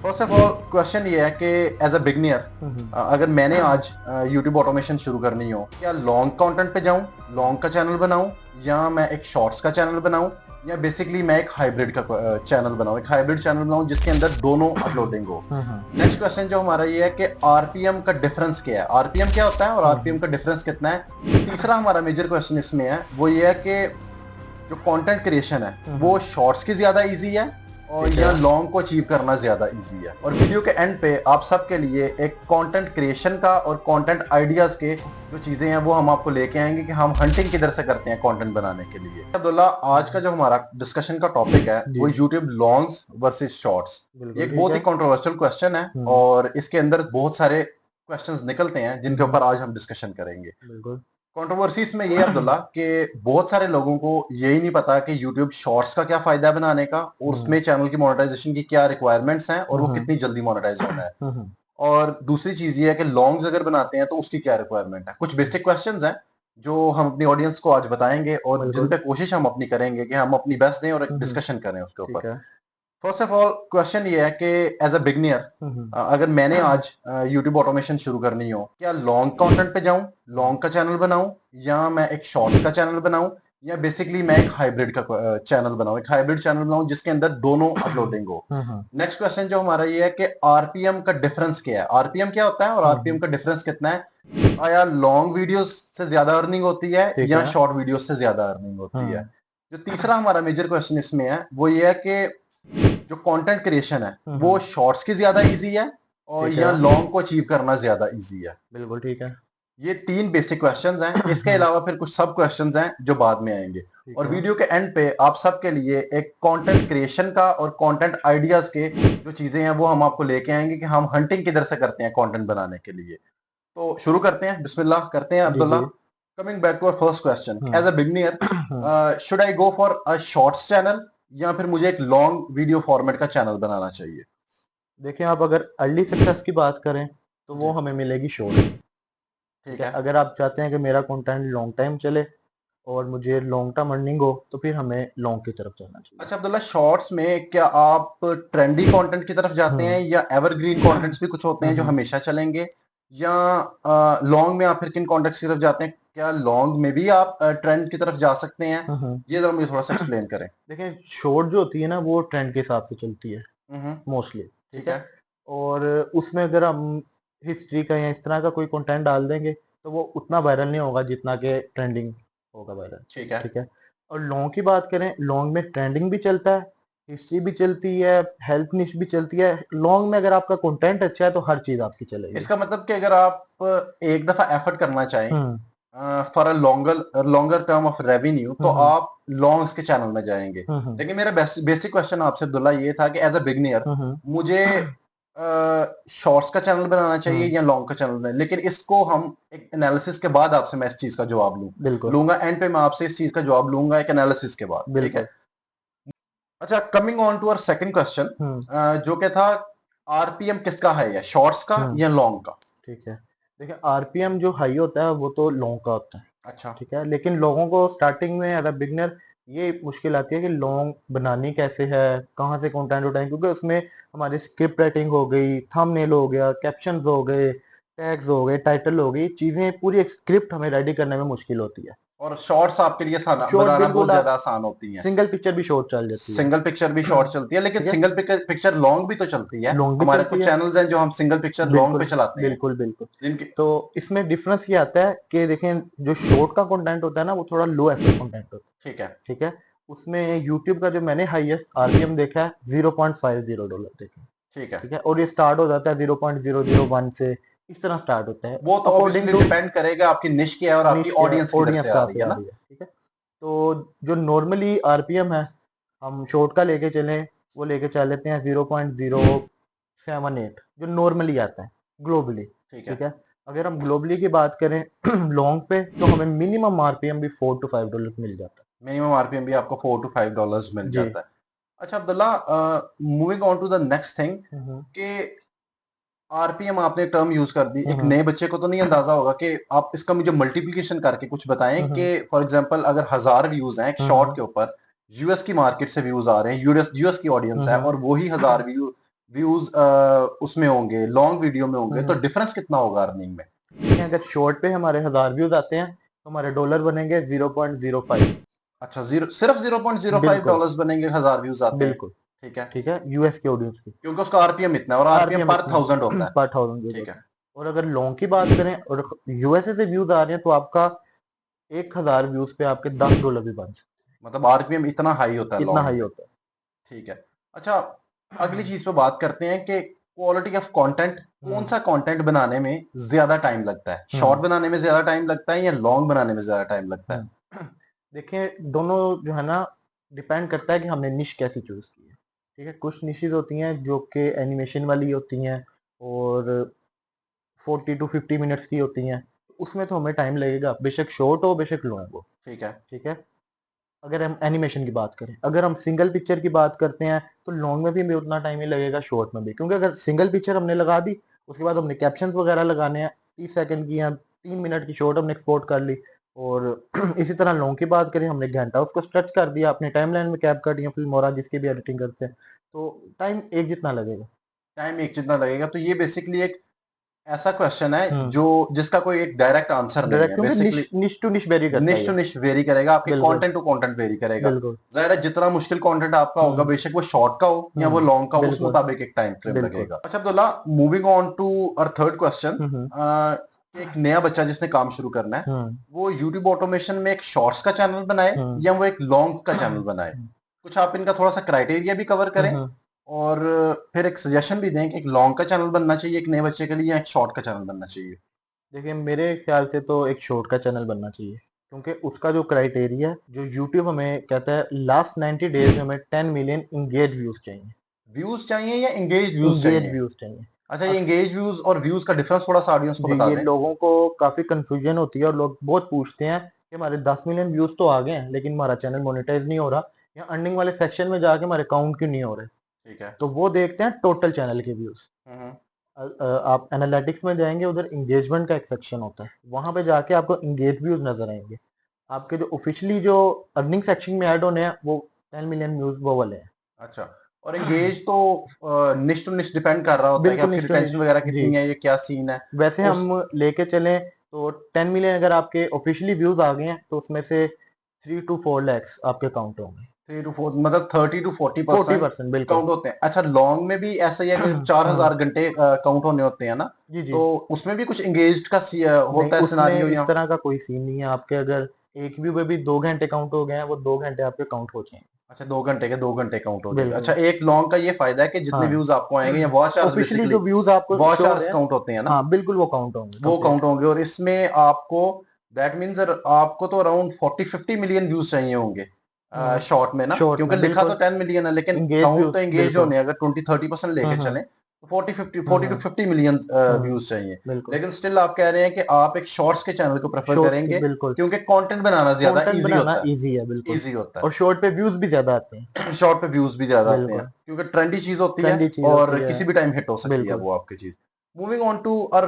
First of all question ये है कि एज अ बिगनियर अगर मैंने आज यूट्यूब ऑटोमेशन शुरू करनी हो, क्या लॉन्ग कंटेंट पे जाऊं, लॉन्ग का चैनल बनाऊं, या मैं एक शॉर्ट्स का चैनल बनाऊं, या बेसिकली मैं एक हाइब्रिड का चैनल बनाऊं, एक हाइब्रिड चैनल बनाऊं जिसके अंदर दोनों अपलोडिंग हो। नेक्स्ट क्वेश्चन जो हमारा ये है कि आरपीएम का डिफरेंस क्या है, आरपीएम क्या होता है और आरपीएम का डिफरेंस कितना है। तीसरा हमारा मेजर क्वेश्चन इसमें है वो ये है कि जो कंटेंट क्रिएशन है वो शॉर्ट्स की ज्यादा इजी है और ठीक या है। लॉन्ग को अचीव करना ज्यादा इजी है। और वीडियो के एंड पे आप सबके लिए एक कंटेंट क्रिएशन का और कंटेंट आइडियाज के जो चीजें हैं वो हम आपको लेके आएंगे कि हम हंटिंग किधर से करते हैं कंटेंट बनाने के लिए। अब्दुल्ला, आज का जो हमारा डिस्कशन का टॉपिक है जी वो यूट्यूब लॉन्ग्स वर्सेस शॉर्ट्स। ये बिल्कुल एक ठीक बहुत है। ही कंट्रोवर्शियल क्वेश्चन है और इसके अंदर बहुत सारे क्वेश्चंस निकलते हैं जिनके ऊपर आज हम डिस्कशन करेंगे। बिल्कुल। कंट्रोवर्सीज में ये है अब्दुल्ला कि बहुत सारे लोगों को यही नहीं पता कि यूट्यूब शॉर्ट्स का क्या फायदा है बनाने का, और उसमें चैनल की मोनेटाइजेशन की क्या रिक्वायरमेंट्स हैं और वो कितनी जल्दी मोनेटाइज होना है। और दूसरी चीज ये है कि लॉन्ग्स अगर बनाते हैं तो उसकी क्या रिक्वायरमेंट है। कुछ बेसिक क्वेश्चंस हैं जो हम अपनी ऑडियंस को आज बताएंगे और जिन बिल्कुल पे कोशिश हम अपनी करेंगे कि हम अपनी बेस्ट दें और एक डिस्कशन करें उसके ठीक ऊपर। है। फर्स्ट ऑफ ऑल क्वेश्चन ये है कि एज अ बिगनियर अगर मैंने आज यूट्यूब ऑटोमेशन शुरू करनी हो, क्या लॉन्ग कंटेंट पे जाऊं, लॉन्ग का चैनल बनाऊं, या मैं एक शॉर्ट्स का चैनल बनाऊं, या बेसिकली मैं एक हाइब्रिड का चैनल बनाऊं, एक हाइब्रिड चैनल बनाऊं जिसके अंदर दोनों अपलोडिंग हो। नेक्स्ट क्वेश्चन जो हमारा ये है कि आरपीएम का डिफरेंस क्या है, आरपीएम क्या होता है और आरपीएम का डिफरेंस कितना है। या लॉन्ग वीडियोस से ज्यादा अर्निंग होती है ठीक या है। शॉर्ट वीडियोस से ज्यादा अर्निंग होती है। जो तीसरा हमारा मेजर क्वेश्चन इसमें है वो ये है कि जो कंटेंट क्रिएशन है वो शॉर्ट्स की ज्यादा इजी है और ठीक या है। लॉन्ग को अचीव करना ज्यादा इजी है। बिल्कुल ठीक है। ये तीन बेसिक क्वेश्चंस हैं, इसके अलावा फिर कुछ सब क्वेश्चंस हैं जो बाद में आएंगे। ठीक और है। वीडियो के एंड पे आप सबके लिए एक कंटेंट क्रिएशन का और कंटेंट आइडियाज के जो चीजें हैं वो हम आपको लेके आएंगे कि हम हंटिंग किधर से करते हैं कंटेंट बनाने के लिए। तो शुरू करते हैं, बिस्मिल्लाह करते हैं जी अब्दुल्ला। जी। Coming back to our first question, as hmm a beginner should I go for a shorts channel या फिर मुझे एक लॉन्ग वीडियो फॉर्मेट का चैनल बनाना चाहिए। देखिए, आप अगर अर्ली सक्सेस की बात करें तो वो जी हमें मिलेगी शॉर्ट। ठीक ठीक है। है। अगर आप चाहते हैं कि मेरा कंटेंट लॉन्ग टाइम चले और मुझे लॉन्ग टर्म अर्निंग हो तो फिर हमें लॉन्ग की तरफ जाना चाहिए। अच्छा अब्दुल्ला, शॉर्ट्स में क्या आप ट्रेंडी कंटेंट की तरफ जाते हैं हम्म या एवरग्रीन कंटेंट्स भी कुछ होते हैं जो हम्म हमेशा चलेंगे, या लॉन्ग में आप फिर किन कंटेंट्स की तरफ जाते हैं? क्या लॉन्ग में भी आप ट्रेंड की तरफ जा सकते हैं? हम्म। ये जरा मुझे थोड़ा सा एक्सप्लेन करें। देखिए, शॉर्ट जो होती है ना वो ट्रेंड के हिसाब से चलती है हम्म। मोस्टली। ठीक ठीक है। है। और उसमें अगर हम हिस्ट्री का या इस तरह का कोई कंटेंट डाल देंगे तो वो उतना वायरल नहीं होगा जितना कि ट्रेंडिंग होगा वायरल। ठीक है। ठीक है। और लॉन्ग की बात करें, लॉन्ग में ट्रेंडिंग भी चलता है, हिस्ट्री भी चलती है, हेल्थ निश भी चलती है। लॉन्ग में अगर आपका कंटेंट अच्छा है तो हर चीज आपकी चलेगी। इसका मतलब कि अगर आप एक दफा एफर्ट करना चाहें hmm for a longer longer term of revenue तो हम्म आप लॉन्ग्स के चैनल में जाएंगे। हम्म लेकिन मेरा बेसिक क्वेश्चन आपसे अब्दुल्ला ये था कि एज अ बिगनियर हम्म मुझे शॉर्ट्स का चैनल बनाना चाहिए हम्म, या लॉन्ग का चैनल बनाना, लेकिन इसको हम एक एनालिसिस के बाद आपसे मैं इस चीज का जवाब बिल्कुल लूंगा एंड पे मैं आपसे इस चीज का जवाब लूंगा एक एनालिसिस के बाद, ठीक बिल्कुल। है। अच्छा, coming on to our second question, हम्म जो कि था आरपीएम किसका है, या शॉर्ट्स का हम्म या लॉन्ग का? ठीक है। देखिए, आरपीएम जो हाई होता है वो तो लॉन्ग का होता है। अच्छा। ठीक है। लेकिन लोगों को स्टार्टिंग में एज अ बिगनर ये मुश्किल आती है कि लॉन्ग बनानी कैसे है, कहाँ से कंटेंट उठाएं, क्योंकि उसमें हमारी स्क्रिप्ट राइटिंग हो गई, थंबनेल हो गया, कैप्शंस हो गए, टैग्स हो गए, टाइटल हो गई, चीजें पूरी एक स्क्रिप्ट हमें रेडी करने में मुश्किल होती है। और शॉर्ट्स आपके लिए शॉर्ट बनाना बहुत बिल्कुल, आप ज्यादा आसान होती हैं। सिंगल पिक्चर भी शॉर्ट चल जाती है। सिंगल पिक्चर भी शॉर्ट चलती है, लेकिन ठीक है। सिंगल पिक्चर लॉन्ग भी तो चलती है। लॉन्ग भी हमारे चलती कुछ है। चैनल्स हैं जो हम सिंगल पिक्चर लॉन्ग पे बिल्कुल चलाते हैं बिल्कुल बिल्कुल। जिनके। तो इसमें डिफरेंस ये आता है कि देखें, जो शॉर्ट का कंटेंट होता है ना वो थोड़ा लो एफर्ट कंटेंट होता है। ठीक है। ठीक है। उसमें यूट्यूब का जो मैंने हाईएस्ट आरपीएम देखा है $0.50 देखा है। ठीक है। ठीक है। और ये स्टार्ट हो जाता है 0.001 से, इस तरह स्टार्ट होता है वो तो अकॉर्डिंग ऑब्वियसली टू डिपेंड करेगा आपकी निश क्या है और आपकी निश के ऑडियंस किधर ऑडियंस से आ कहाँ रही से है आ ना। रही है। ठीक है। तो जो नॉर्मली आरपीएम है, हम शॉर्ट का लेके चलें, वो लेके चल लेते हैं 0.078 जो नॉर्मली आता है ग्लोबली। ठीक है। ठीक है। अगर हम ग्लोबली की बात करें लॉन्ग पे तो हमें मिनिमम आरपीएम भी $4 to $5 मिल जाता मिनिमम आरपीएम भी आपको $4 to $5 मिल है। जी। जाता है। अच्छा Abdullah, moving on to the next thing, हम्म कि आरपीएम आपने टर्म यूज कर दी, एक हम्म नए बच्चे को तो नहीं अंदाजा होगा कि आप इसका मुझे मल्टीप्लिकेशन करके कुछ बताएं कि हम्म फॉर एग्जांपल अगर 1000 व्यूज हैं एक शॉर्ट हम्म के ऊपर, यूएस की मार्केट से व्यूज आ रहे हैं, यूएस यूएस की ऑडियंस है हम्म और वही 1000 व्यूज उसमें होंगे, लॉन्ग वीडियो में होंगे, तो हम्म। डिफरेंस कितना होगा अर्निंग में? देखिए, अगर शॉर्ट पे हमारे 1000 व्यूज आते हैं तो हमारे डॉलर बनेंगे 0.05। अच्छा, सिर्फ बिल्कुल $0.05 बनेंगे, 1000 व्यूज आते हैं। बिल्कुल। ठीक है, ठीक है, यूएस के ऑडियंस की। क्योंकि उसका आरपीएम इतना है और आरपीएम आरपीएम पर इतना 1000 होता है। पर 1000 व्यूज ठीक होता है। है। और अगर लॉन्ग की बात करें और यूएसए से व्यूज आ रहे हैं तो आपका 1000 व्यूज पे आपके $10 भी बन सकते मतलब आरपीएम इतना हाई होता है हैं। इतना लॉन्ग हाई में। होता ठीक है। अच्छा, अगली चीज पे बात करते हैं कि क्वालिटी ऑफ कंटेंट, है। कौन सा कंटेंट बनाने में ज्यादा टाइम लगता है? शॉर्ट हम्म बनाने में ज्यादा टाइम लगता है या लॉन्ग बनाने में ज्यादा टाइम लगता है? हम्म। देखिए, दोनों जो है ना, डिपेंड करता है कि हमने निश कैसी चूज की है। ठीक है, कुछ निशेज होती हैं जो कि एनिमेशन वाली होती हैं और 40 to 50 मिनट्स की होती हैं। उसमें तो हमें टाइम लगेगा, बेशक शॉर्ट हो बेशक लॉन्ग हो। ठीक है। ठीक है। अगर हम एनिमेशन की बात करें, अगर हम सिंगल पिक्चर की बात करते हैं तो लॉन्ग में भी हमें उतना टाइम ही लगेगा, शॉर्ट में भी, क्योंकि अगर सिंगल पिक्चर हमने लगा दी, उसके बाद हमने कैप्शन वगैरह लगाने हैं, 30 सेकंड की या 3 मिनट की शॉर्ट हमने एक्सपोर्ट कर ली। और इसी तरह लॉन्ग की बात करें, हमने घंटा उसको स्ट्रेच कर दिया, अपने टाइमलाइन में कैप कर दिया, फिल्म और जिसकी भी एडिटिंग करते हैं, तो टाइम एक जितना लगेगा। टाइम एक जितना लगेगा, तो ये बेसिकली एक ऐसा क्वेश्चन है हम्म। जो जिसका कोई एक डायरेक्ट आंसर नहीं डायरेक्ट, है क्योंकि बेसिकली। निश निश टू निश वेरी करता है निश टू ये। निश वेरी करेगा, आपके बिल्कुल कंटेंट टू कंटेंट वेरी करेगा। बिल्कुल। जाहिर है, जितना मुश्किल कंटेंट आपका होगा, हम्म बेशक वो शॉर्ट का हो या वो लॉन्ग का हो, उस बिल्कुल मुताबिक एक टाइम फ्रेम बिल्कुल। लगेगा। अच्छा अब्दुल्ला, मूविंग ऑन टू और थर्ड क्वेश्चन। हम्म एक नया बच्चा जिसने काम शुरू करना है, हम्म वो यूट्यूब ऑटोमेशन में एक शॉर्ट्स का चैनल बनाए हम्म या वो एक लॉन्ग का चैनल बनाए? हम्म कुछ आप इनका थोड़ा सा क्राइटेरिया भी कवर करें हम्म। और फिर एक सजेशन भी दें कि एक लॉन्ग का चैनल बनना चाहिए एक नए बच्चे के लिए या एक शॉर्ट का चैनल बनना चाहिए? देखिए, मेरे ख्याल से तो एक शॉर्ट का चैनल बनना चाहिए, क्योंकि उसका जो क्राइटेरिया है, जो यूट्यूब हमें कहता है, लास्ट 90 डेज में हमें 10 मिलियन इंगेज व्यूज चाहिए। व्यूज चाहिए या एंगेज व्यूज इंगेज चाहिए? व्यूज चाहिए। अच्छा, ये अक्स- एंगेज व्यूज और व्यूज का डिफरेंस थोड़ा सा ऑडियंस को जी, बता ये दें। लोगों को काफी कंफ्यूजन होती है और लोग बहुत पूछते हैं कि हमारे 10 मिलियन व्यूज तो आ गए हैं लेकिन हमारा चैनल मोनेटाइज नहीं हो रहा, या अर्निंग वाले सेक्शन में जाके हमारे काउंट क्यों नहीं हो रहे। ठीक है। तो वो देखते हैं टोटल चैनल के व्यूज। हम्म। आप एनालिटिक्स में जाएंगे, उधर एंगेजमेंट का एक सेक्शन होता है, वहां पे जाके आपको एंगेज व्यूज नजर आएंगे। आपके जो ऑफिशियली जो अर्निंग सेक्शन में ऐड होने हैं वो 10 मिलियन व्यूज वो वाले हैं। अच्छा, और एंगेज तो निश टू निश डिपेंड कर रहा होता है कि बिल्कुल आपकी निश्चित रिटेंशन वगैरह जी। कितनी है, ये क्या सीन है। वैसे उस हम लेके चलें तो 10 मिलियन अगर आपके ऑफिशियली व्यूज आ गए हैं तो उसमें से 3 to 4 lakhs आपके काउंट होंगे। 3 to 4 मतलब 30 to 40% 40% बिल्कुल। काउंट होते हैं। अच्छा, लॉन्ग में भी ऐसा ही है कि चार हम्म, हजार घंटे काउंट होने होते हैं ना? जी जी। तो उसमें भी कुछ एंगेज का नहीं, होता है उसमें सिनारियो इस या? तरह का कोई सीन नहीं है। आपके अगर एक व्यू में भी 2 घंटे काउंट हो गए हैं, वो 2 घंटे आपके काउंट हो जाएंगे। अच्छा, 2 घंटे के 2 घंटे काउंट हो जाएगा। अच्छा, बिल्कुल। एक लॉन्ग का ये फायदा है कि जितने हाँ, व्यूज आपको आएंगे या वॉच आवर्स, ऑफिशियली बेसिकली जो व्यूज आपको वॉच शो हो आवर्स रहे हैं, काउंट होते हैं ना, हाँ बिल्कुल वो काउंट होंगे वो कंप्लीट। काउंट होंगे। और इसमें आपको दैट मीन्स आपको तो अराउंड 40-50 मिलियन व्यूज चाहिए होंगे शॉर्ट में ना, शॉर्ट क्योंकि में लिखा तो बिल्कुल। 10 मिलियन है, लेकिन इंगेज काउंट तो व्यूज एंगेज बिल्कुल। होने अगर 20-30% लेके चले तो 40 टू 50 मिलियन हम्म व्यूज चाहिए। बिल्कुल। लेकिन स्टिल आप कह रहे हैं कि आप एक शॉर्ट्स के चैनल को प्रेफर शॉर्ट्स के करेंगे बिल्कुल। क्योंकि कंटेंट बनाना ज्यादा कंटेंट इजी बनाना होता इजी है है, बिल्कुल। इजी होता और शॉर्ट पे व्यूज भी ज्यादा आते हैं। है। शॉर्ट पे व्यूज भी ज्यादा आते हैं बिल्कुल। क्योंकि ट्रेंडी चीज होती है ट्रेंडी चीज होती और है। किसी भी टाइम हिट हो सकती है बिल्कुल। वो आपकी चीज। मूविंग ऑन टू और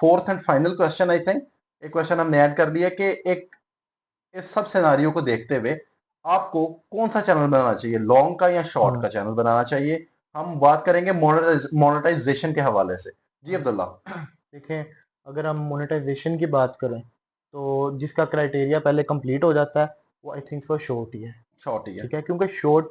fourth and final question, I think एक क्वेश्चन हमने ऐड कर दिया कि एक इस सब सिनारियो को देखते हुए आपको कौन सा चैनल बनाना चाहिए, लॉन्ग का या शॉर्ट हम्म का चैनल बनाना चाहिए? हम बात करेंगे मोनेटाइजेशन के हवाले से। जी अब्दुल्ला। देखें, अगर हम मोनेटाइजेशन की बात करें तो जिसका क्राइटेरिया पहले कंप्लीट हो जाता है वो आई थिंक सो शॉर्ट ही है। शॉर्ट ही है। ठीक है, क्योंकि शॉर्ट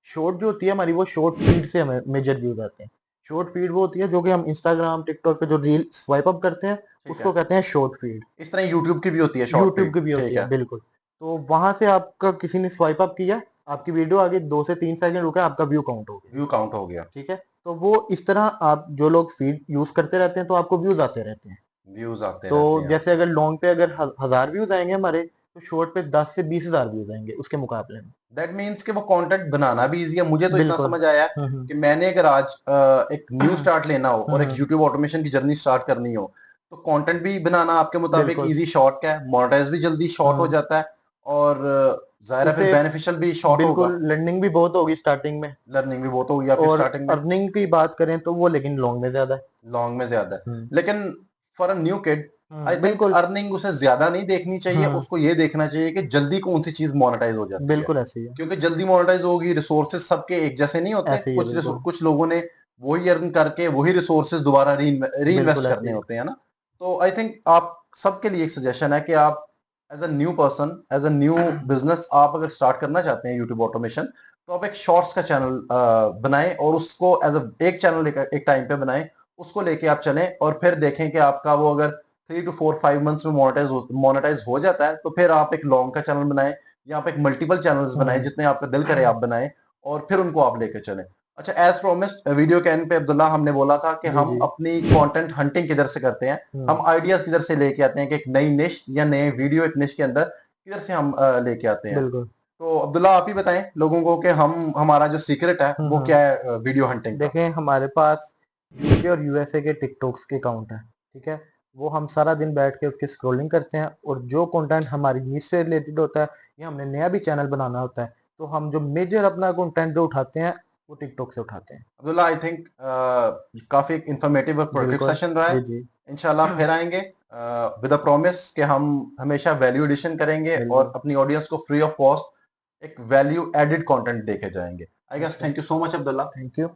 शॉर्ट जो होती है हमारी, वो शॉर्ट फीड से हमें मेजर व्यूज आते हैं। शॉर्ट फीड वो होती है जो कि हम इंस्टाग्राम टिकटॉक पे जो रील स्वाइप अप करते हैं, ठीक उसको है। कहते हैं शॉर्ट फीड। इस तरह यूट्यूब की भी होती है शॉर्ट यूट्यूब फीड, की भी होती ठीक है है। बिल्कुल। तो वहां से आपका किसी ने स्वाइप अप किया, आपकी वीडियो आगे 2 से 3 सेकंड रुका, आपका व्यू काउंट हो गया। व्यू काउंट हो गया। ठीक है। तो वो इस तरह आप जो लोग फीड यूज करते रहते हैं तो आपको व्यूज आते रहते हैं। व्यूज आते तो रहते हैं जैसे आपके। अगर लॉन्ग पे अगर 1000 व्यूज आएंगे हमारे, तो शॉर्ट पे 10 से 20 हजार व्यूज आएंगे उसके मुकाबले में। दैट मीन्स कि वो कंटेंट बनाना भी इजी है। मुझे तो इतना बिल्कुल। समझ आया हम्म कि मैंने अगर आज एक न्यू स्टार्ट लेना हो और एक हम्म, यूट्यूब ऑटोमेशन की जर्नी स्टार्ट करनी हो, तो कंटेंट भी बनाना आपके मुताबिक बिल्कुल। इजी शॉर्ट का है, मोनेटाइज भी जल्दी शॉर्ट हो हम्म, जाता है और जाहिर है फिर उससे बेनिफिशियल भी शॉर्ट होगा। बिल्कुल लर्निंग भी बहुत होगी स्टार्टिंग में। लर्निंग भी बहुत होगी आपकी और स्टार्टिंग में। अर्निंग की बात करें तो वो लेकिन लॉन्ग में ज्यादा है। लॉन्ग में ज्यादा है, हम्म लेकिन for a new kid I think बिल्कुल। अर्निंग उसे ज्यादा नहीं देखनी चाहिए, हम्म उसको ये देखना चाहिए कि जल्दी कौन सी चीज मोनेटाइज हो जाती है। बिल्कुल ऐसे ही है। क्योंकि जल्दी मोनेटाइज होगी, रिसोर्सेज सबके एक जैसे नहीं होते। ऐसे ही है बिल्कुल। कुछ लोगों ने वही अर्न करके वही रिसोर्सेज दोबारा रीइन्वेस्ट बिल्कुल करने ऐसे ही। होते हैं ना। तो आई थिंक आप सबके लिए एक सजेशन है कि आप as a new person, as a new business आप अगर स्टार्ट करना चाहते हैं यूट्यूब ऑटोमेशन, तो आप एक शॉर्ट्स का चैनल बनाएं और उसको एज अ एक चैनल एक टाइम पे बनाएं, उसको लेके आप चलें और फिर देखें कि आपका वो अगर 3 to 4 5 मंथ्स में मोनेटाइज हो जाता है, तो फिर आप एक लॉन्ग का चैनल बनाएं या आप एक मल्टीपल चैनल्स बनाएं, जितने आपका दिल करे आप बनाएं और फिर उनको आप लेके चलें। अच्छा, एज प्रोमिस्ड वीडियो के एंड पे अब्दुल्ला हमने बोला था कि जी हम जी। अपनी कंटेंट हंटिंग किधर से करते हैं, हम आइडियाज किधर से लेके आते हैं कि एक नई निश या नए वीडियो एक निश के अंदर किधर से हम लेके आते हैं। बिल्कुल। तो अब्दुल्ला आप ही बताएं लोगों को कि हम हमारा जो सीक्रेट है वो क्या है वीडियो हंटिंग का। देखें, हमारे पास यूके और यूएसए के टिकटॉक्स के अकाउंट हैं, ठीक है। वो हम सारा दिन बैठ के उसकी स्क्रॉलिंग करते हैं, और जो कंटेंट हमारी नीश से रिलेटेड होता है या हमने नया भी चैनल बनाना होता है, तो हम जो मेजर अपना कंटेंट जो उठाते हैं वो टिकटॉक से उठाते हैं। अब्दुल्ला, आई थिंक काफी इंफॉर्मेटिव और प्रोडक्टिव बिल्कुल। सेशन रहा जी है। जी। इंशाल्लाह फिर आएंगे विद अ प्रॉमिस कि हम हमेशा वैल्यू एडिशन करेंगे और बिल्कुल। अपनी ऑडियंस को फ्री ऑफ कॉस्ट एक वैल्यू एडेड कंटेंट देके जाएंगे। I guess, okay. Thank you so much Abdullah. Thank you.